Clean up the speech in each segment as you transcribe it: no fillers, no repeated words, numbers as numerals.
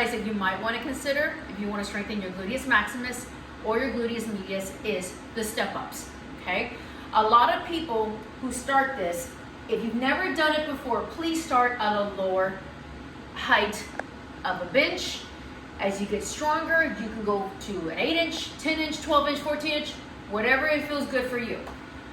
exercise that you might want to consider if you want to strengthen your gluteus maximus or your gluteus medius is the step ups, okay? A lot of people who start this, if you've never done it before, please start at a lower height of a bench. As you get stronger, you can go to an 8-inch, 10-inch, 12-inch, 14-inch, whatever it feels good for you.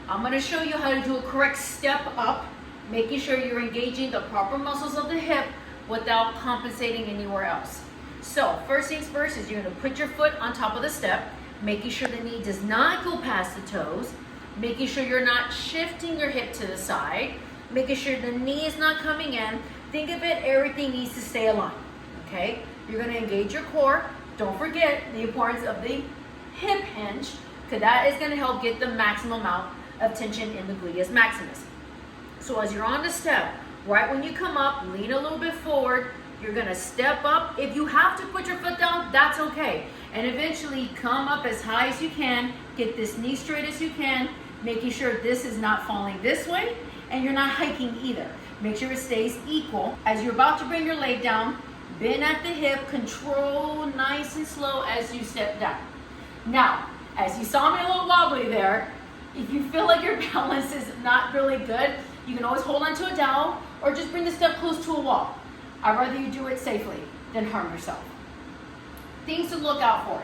I'm going to show you how to do a correct step up, making sure you're engaging the proper muscles of the hip without compensating anywhere else. So first things first is you're going to put your foot on top of the step, making sure the knee does not go past the toes, making sure you're not shifting your hip to the side, making sure the knee is not coming in. Think of it, everything needs to stay aligned, okay? You're going to engage your core. Don't forget the importance of the hip hinge, because that is going to help get the maximum amount of tension in the gluteus maximus. So as you're on the step, right when you come up, lean a little bit forward. You're going to step up. If you have to put your foot down, that's okay. And eventually come up as high as you can. Get this knee straight as you can, making sure this is not falling this way and you're not hiking either. Make sure it stays equal. As you're about to bring your leg down, bend at the hip, control nice and slow as you step down. Now, as you saw me a little wobbly there, if you feel like your balance is not really good, you can always hold onto a dowel or just bring the step close to a wall. I'd rather you do it safely than harm yourself. Things to look out for.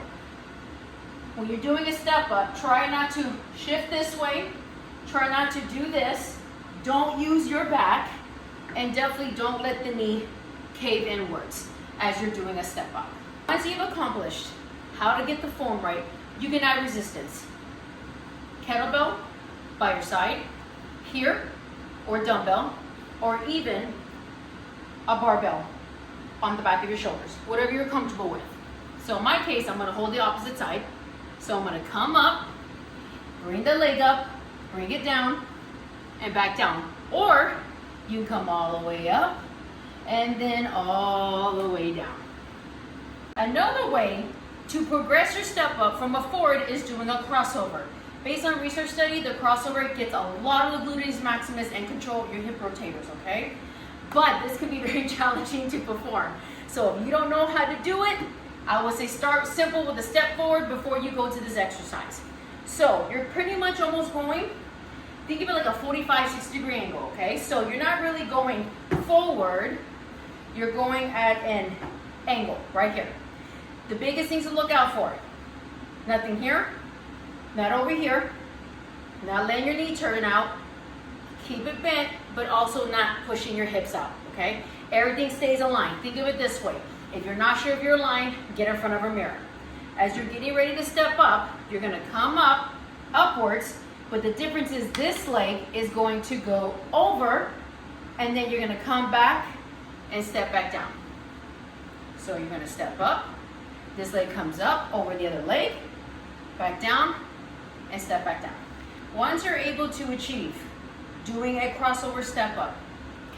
When you're doing a step up, try not to shift this way. Try not to do this. Don't use your back. And definitely don't let the knee cave inwards as you're doing a step up. Once you've accomplished how to get the form right, you can add resistance. Kettlebell by your side, here, or dumbbell, or even a barbell on the back of your shoulders, whatever you're comfortable with. So in my case, I'm going to hold the opposite side. So I'm going to come up, bring the leg up, bring it down, and back down. Or you can come all the way up and then all the way down. Another way to progress your step up from a forward is doing a crossover. Based on research study, the crossover gets a lot of the gluteus maximus and control your hip rotators, okay? But this can be very challenging to perform. So if you don't know how to do it, I would say start simple with a step forward before you go to this exercise. So you're pretty much almost going, think of it like a 45, 60 degree angle, okay? So you're not really going forward, you're going at an angle right here. The biggest things to look out for, nothing here, not over here, not letting your knee turn out, keep it bent, but also not pushing your hips out, okay? Everything stays aligned. Think of it this way. If you're not sure if you're aligned, get in front of a mirror. As you're getting ready to step up, you're gonna come up, upwards, but the difference is this leg is going to go over, and then you're gonna come back and step back down. So you're gonna step up, this leg comes up over the other leg, back down, and step back down. Once you're able to achieve doing a crossover step up,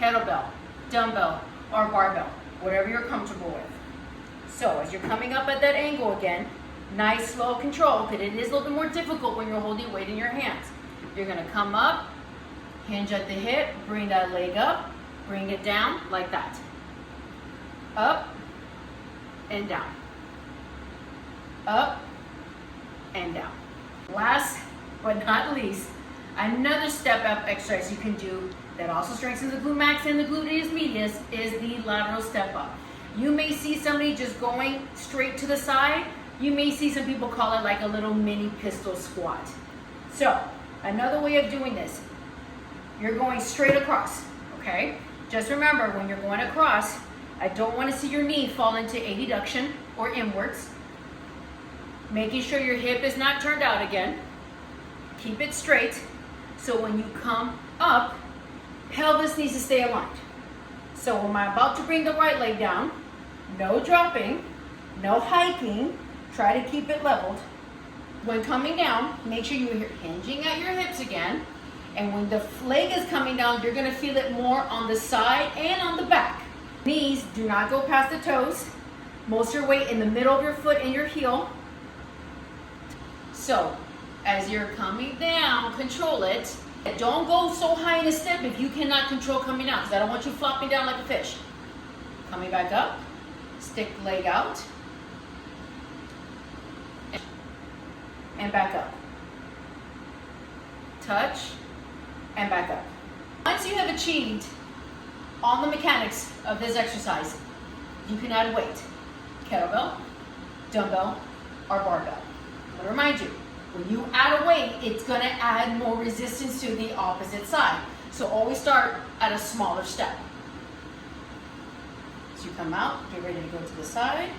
kettlebell, dumbbell, or barbell, whatever you're comfortable with. So as you're coming up at that angle again, nice slow control, because it is a little bit more difficult when you're holding weight in your hands. You're gonna come up, hinge at the hip, bring that leg up, bring it down like that. Up and down. Up and down. Last but not least, another step up exercise you can do that also strengthens the glute max and the gluteus medius is the lateral step up. You may see somebody just going straight to the side. You may see some people call it like a little mini pistol squat. So another way of doing this, you're going straight across, okay? Just remember, when you're going across, I don't want to see your knee fall into adduction or inwards. Making sure your hip is not turned out again. Keep it straight. So when you come up, pelvis needs to stay aligned. So when I'm about to bring the right leg down, no dropping, no hiking, try to keep it leveled. When coming down, make sure you're hinging at your hips again. And when the leg is coming down, you're gonna feel it more on the side and on the back. Knees do not go past the toes. Most of your weight in the middle of your foot and your heel. So as you're coming down, control it. Don't go so high in a step if you cannot control coming down, because I don't want you flopping down like a fish. Coming back up, Stick the leg out. And back up. Touch and back up. Once you have achieved all the mechanics of this exercise, you can add weight. Kettlebell, dumbbell, or barbell. I'm going to remind you, when you add a weight, it's going to add more resistance to the opposite side. So always start at a smaller step. So you come out, get ready to go to the side.